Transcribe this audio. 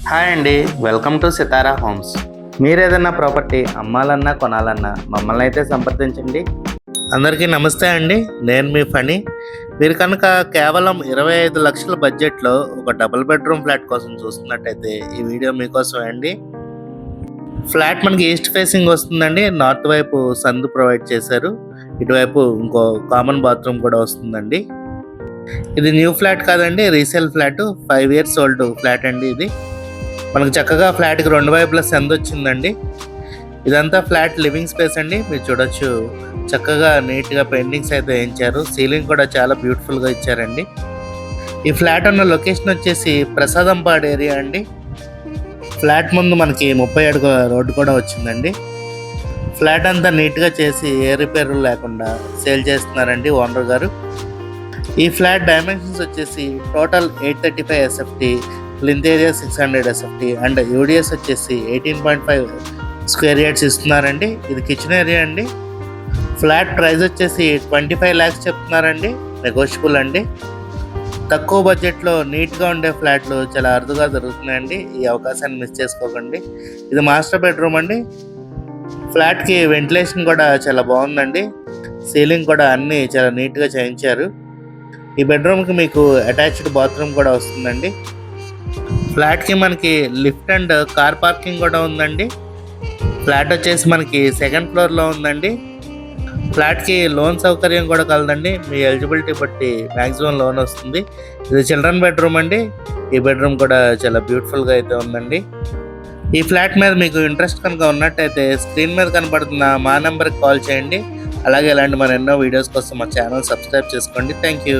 Hi అండి, welcome to Sitara homes. మీరు ఏదైనా ప్రాపర్టీ అమ్మాలన్నా కొనాలన్నా మమ్మల్ని అయితే సంప్రదించండి. అందరికీ నమస్తే అండి, నేను మీ ఫణి. మీరు కనుక కేవలం 25 లక్షల బడ్జెట్లో ఒక డబుల్ బెడ్రూమ్ ఫ్లాట్ కోసం చూస్తున్నట్టయితే ఈ వీడియో మీకోసమే అండి. ఫ్లాట్ మనకి ఈస్ట్ ఫేసింగ్ వస్తుందండి. నార్త్ వైపు సందు ప్రొవైడ్ చేశారు. ఇటువైపు ఇంకో కామన్ బాత్రూమ్ కూడా వస్తుందండి. ఇది న్యూ ఫ్లాట్ కాదండి, resale flat. 5 years old flat అండి. ఇది మనకు చక్కగా ఫ్లాట్కి 2 వైపులా సందు వచ్చిందండి. ఇదంతా ఫ్లాట్ లివింగ్ స్పేస్ అండి. మీరు చూడొచ్చు, చక్కగా నీట్గా పెయింటింగ్స్ అయితే వేయించారు. సీలింగ్ కూడా చాలా బ్యూటిఫుల్గా ఇచ్చారండి. ఈ ఫ్లాట్ ఉన్న లొకేషన్ వచ్చేసి ప్రసాదంపాడు ఏరియా అండి. ఫ్లాట్ ముందు మనకి 30 అడుగు రోడ్డు కూడా వచ్చిందండి. ఫ్లాట్ అంతా నీట్గా చేసి ఏ రిపేర్లు లేకుండా సేల్ చేస్తున్నారండి ఓనర్ గారు. ఈ ఫ్లాట్ డైమెన్షన్స్ వచ్చేసి total 835 SFT, plinth area 600 SFT and UDS వచ్చేసి 18.5 స్క్వేర్ యార్డ్స్ ఇస్తున్నారండి. ఇది కిచెన్ ఏరియా అండి. ఫ్లాట్ ప్రైస్ వచ్చేసి 25 lakhs చెప్తున్నారండి. నెగోషియబుల్ అండి. తక్కువ బడ్జెట్లో నీట్గా ఉండే ఫ్లాట్లు చాలా అరుదుగా దొరుకుతున్నాయండి. ఈ అవకాశాన్ని మిస్ చేసుకోకండి. ఇది మాస్టర్ బెడ్రూమ్ అండి. ఫ్లాట్కి వెంటిలేషన్ కూడా చాలా బాగుందండి. సీలింగ్ కూడా అన్నీ చాలా నీట్గా చేయించారు. ఈ బెడ్రూమ్కి మీకు అటాచ్డ్ బాత్రూమ్ కూడా వస్తుందండి. ఫ్లాట్కి మనకి లిఫ్ట్ అండ్ కార్ పార్కింగ్ కూడా ఉందండి. ఫ్లాట్ వచ్చేసి మనకి 2nd floorలో ఉందండి. ఫ్లాట్కి లోన్ సౌకర్యం కూడా కలదండి. మీ ఎలిజిబిలిటీ బట్టి మ్యాక్సిమం లోన్ వస్తుంది. ఇది చిల్డ్రన్ బెడ్రూమ్ అండి. ఈ బెడ్రూమ్ కూడా చాలా బ్యూటిఫుల్గా అయితే ఉందండి. ఈ ఫ్లాట్ మీద మీకు ఇంట్రెస్ట్ కనుక ఉన్నట్టయితే స్క్రీన్ మీద కనపడుతున్న మా నెంబర్కి కాల్ చేయండి. అలాగే ఇలాంటి మన ఎన్నో వీడియోస్ కోసం మా ఛానల్ సబ్స్క్రైబ్ చేసుకోండి. Thank you.